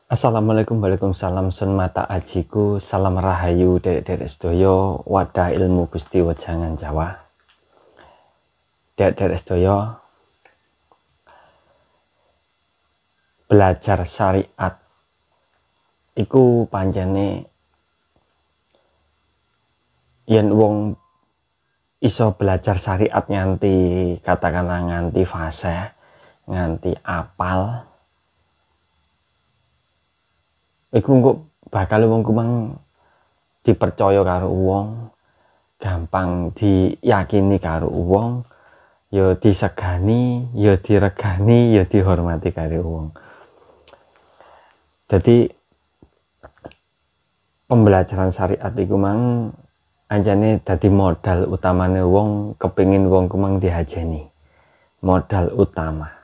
Assalamualaikum, waalaikumsalam, sun mata ajiku, salam rahayu, derek-derek sedoyo, wadah ilmu Gusti Wejangan Jawa. Derek-derek sedoyo, belajar syariat iku pancene yen wong iso belajar syariat nganti katakanlah nganti fasih, nganti apal, iku kok bakal wong kumang dipercaya karo wong, gampang diyakini karo wong, ya disegani, ya diregani, ya dihormati karo wong. Jadi pembelajaran syariat iku mang anjane dadi modal utamane wong kepingin wong kumang dihajeni. Modal utama.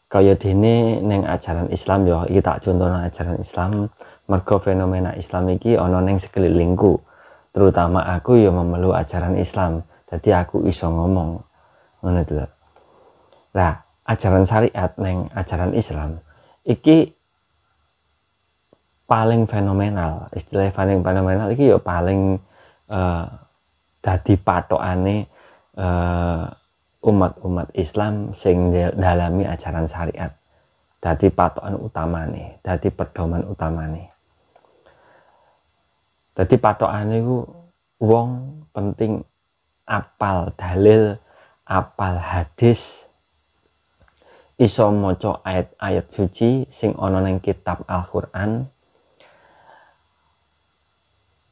Kaya dene ning ajaran Islam ya, iki tak contohno ajaran Islam, mergo fenomena Islam iki ana ning sekelilingku. Terutama aku ya memeluk ajaran Islam. Jadi aku iso ngomong ngono lho. Lah, ajaran syariat ning ajaran Islam iki paling fenomenal. Istilah paling fenomenal iki ya paling dadi patokane umat-umat Islam sing dalami ajaran syariat. Dadi patokan utamane, dadi pedoman utamane. Dadi patokane iku wong penting apal dalil, apal hadis, iso maca ayat-ayat suci sing ana ning kitab Al-Qur'an.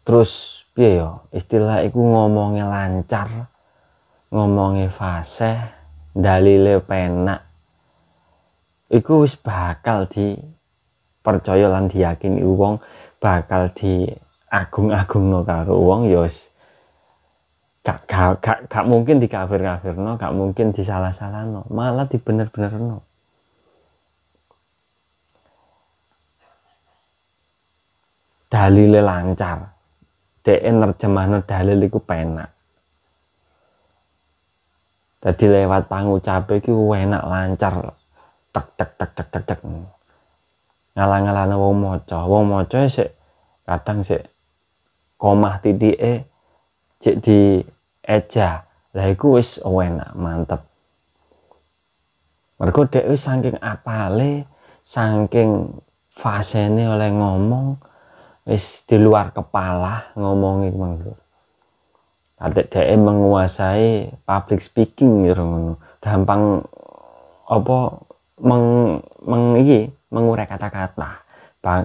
Terus piye ya, istilah iku ngomongnya lancar, ngomongnya fasih, dalile penak. Iku wis bakal dipercaya lan diyakini wong, bakal diagung-agungno karo wong, ya wis gak mungkin dikafir-kafirno, gak mungkin disalah-salahno, malah dibener-benerno. Dalile lancar. Dek nerjemahno dalil iku penak. Dadi lewat pangucape iki enak lancar. Tek. Ngalang-alane wong maca. Wong maca sik kadang sik komah titike cek di eja. Lah iku wis enak, mantep. Mergo dek wis saking apale, saking fasene oleh ngomong, wis di luar kepala ngomongi mangko. Atek dhek menguasai public speaking gitu ngono. Gampang apa mengurai kata-kata.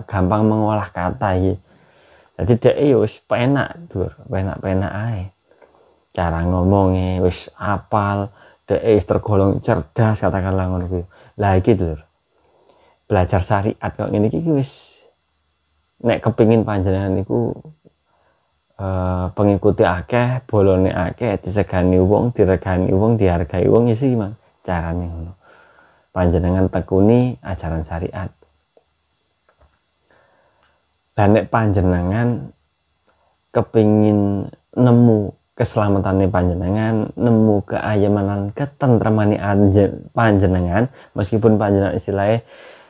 Gampang mengolah kata iki. Jadi dhek yo wis penak, Dur. Penak-penak ae. Cara ngomongnya wis apal, dhek wis tergolong cerdas katakanlah ngono kuwi. Lah iki, Dur. Belajar syariat kok ngene iki wis nek kepingin panjenengan niku pengikuti akeh, bolone akeh, disegani wong, diregani wong, dihargai wong isi gimana carane ngono. Panjenengan tekuni ajaran syariat. Lah nek panjenengan kepingin nemu keselamatane panjenengan, nemu keayamanan ketentremane panjenengan, meskipun panjenengan istilahnya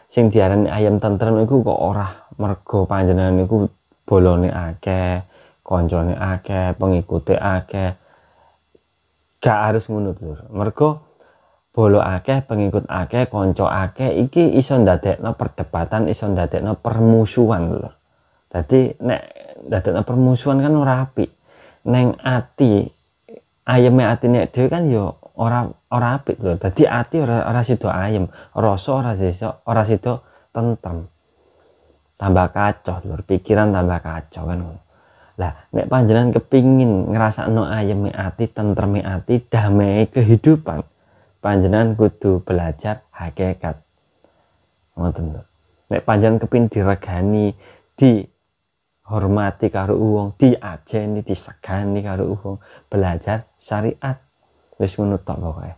sing diarani ayam tentrem iku kok ora mergo panjenengan niku bolone akeh, koncone akeh, pengikute akeh. Gak harus ngono, Lur. Mergo bolo akeh, pengikut akeh, kanca akeh iki iso ndadekno perdebatan, iso ndadekno permusuhan, Lur. Dadi nek ndadekno permusuhan kan ora apik. Neng ati ayeme atine dhewe kan yo ora apik lho. Dadi ati ora sida ayem, rasa ora sida tentrem. Tambah kacau lho, pikiran tambah kacau kan. Lah nek panjenengan kepingin ngrasakno ayeme ati, tentreme ati, damai kehidupan, panjenengan kudu belajar hakikat. Ngoten lho. Nek panjenengan kepingin diregani, dihormati karo wong, diajeni, disegani karo wong, belajar syariat. Wis ngono tok pokoke.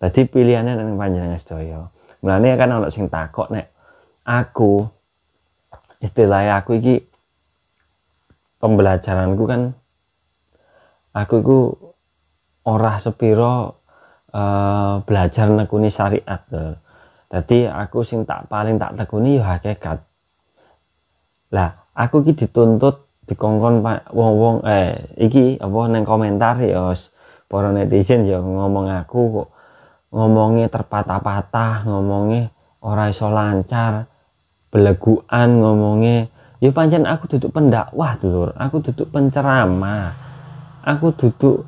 Dadi pilihane nang panjenengan sedaya. Mulane kan ana sing takok nek aku istilahnya aku iki pembelajaranku kan aku iku ora sepiro belajar nekuni syariat. Dadi aku sing paling tak tekuni ya hakikat. Lah aku iki dituntut dikongkon wong-wong iki apa neng komentar ya para netizen ya ngomong aku kok ngomongnya terpatah-patah, ngomongnya ora iso lancar, beleguan ngomongnya. Ya pancen aku duduk pendakwah dulur, aku duduk penceramah, aku duduk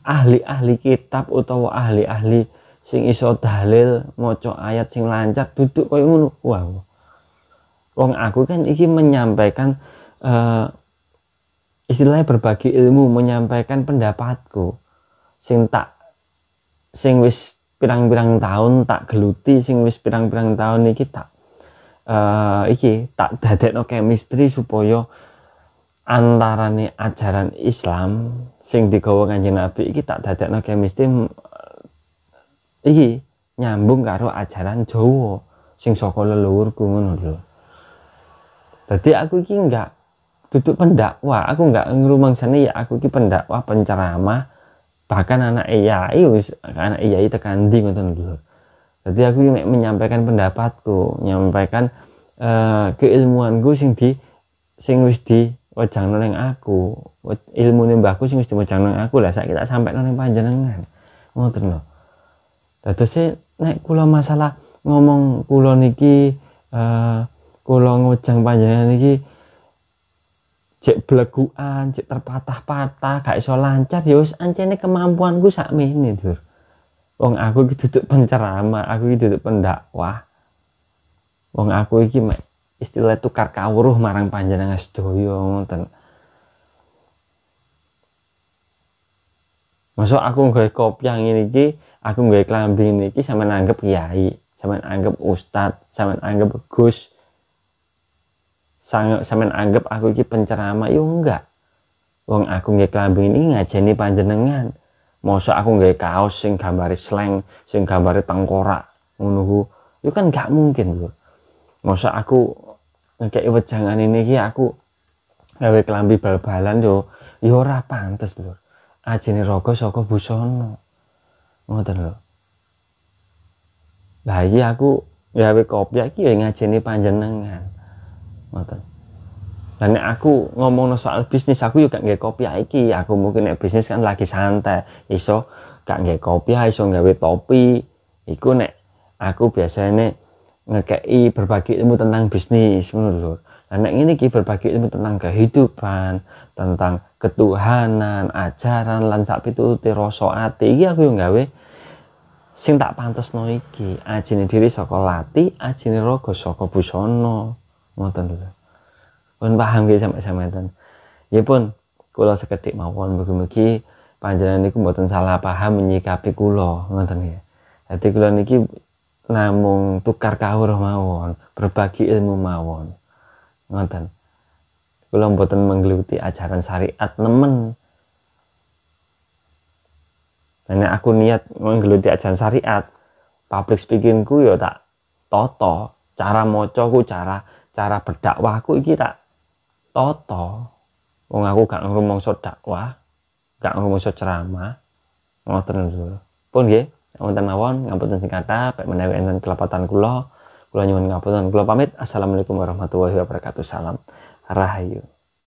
ahli-ahli kitab utawa ahli-ahli sing iso dalil maca ayat sing lancar, duduk koyo ngono. Wow. Wong aku kan iki menyampaikan istilahnya berbagi ilmu, menyampaikan pendapatku sing wis pirang-pirang tahun tak geluti, sing wis pirang-pirang tahun iki tak dadekno chemistry supaya antarane ajaran Islam sing digawa Kanjeng Nabi iki tak dadekno chemistry iki nyambung karo ajaran Jawa sing saka leluhurku ngono lho. Dadi aku iki enggak duduk pendakwah, aku enggak ngrumangsane ya aku iki pendakwah, penceramah, bahkan anak IAI wis anak IAI tekan ndi ngoten lho. Dadi aku nek menyampaikan pendapatku, menyampaikan keilmuanku sing wis diwejangno ning aku, ilmune mbahku sing wis diwejangno ning aku, lah saiki tak sampekno ning panjenengan. Ngoten lho. Dados nek kula masalah ngomong kula niki kula ngojang panjenengan niki cek blegukan, cek terpatah-patah, gak iso lancar ya wis ancene kemampuanku sakmene, Dur. Wong aku iki duduk penceramah, aku iki duduk pendakwah. Wong aku iki istilah tukar kawruh marang panjenengan sedaya ngoten. Masuk aku nggawe kopiah ngene iki, aku nggawe klambi ngene iki sampean anggap kiai, sampean anggap ustad, sampean anggap gus. Sampean anggap aku iki penceramah yo enggak. Wong aku nggawe klambi ini ngajeni panjenengan. Mosok aku nggawe kaos sing gambare slang, sing gambare tengkorak ngono ku. Yo kan gak mungkin lho. Mosok aku ngekeki wejangan ini iki aku gawe klambi bal-balan yo ora pantes lho. Ajene raga saka busana. Ngoten lho. Lah iki aku gawe kopiah iki ya ngajeni panjenengan. Ngoten. Lah nek aku ngomongno soal bisnis, aku yo gak nggawe kopiah iki. Aku mungkin nek bisnis kan lagi santai, iso gak nggawe kopiah, iso gawe topi. Iku nek aku biasanya ngekei berbagi ilmu tentang bisnis ngono lho. Lah nek ngene iki berbagi ilmu tentang kehidupan, tentang ketuhanan, ajaran lan sak pitulute rasa ati. Iki aku yo gawe sing tak pantesno iki. Ajine diri saka lati, ajine raga saka busana. Ngoten lho. Pun paham nggih sampeyan. Ya pun kula sekedhik mawon mugi-mugi panjenengan niku mboten salah paham menyikapi kula ngoten nggih. Dadi kula niki namung tukar kawruh mawon, berbagi ilmu mawon. Ngoten. Kula mboten menggeluti ajaran syariat nemen. Nek aku niat menggeluti ajaran syariat, public speakingku ya tak tata, cara macaku, cara berdakwahku iki tak tata. Wong aku gak ngrumangsa dakwah, gak ngrumangsa ceramah. Ngoten lho. Pun nggih, wonten mawon ngapunten sing kathah, pek menawi enten kelapatan kula nyuwun ngapunten. Kula pamit. Assalamualaikum warahmatullahi wabarakatuh. Salam rahayu.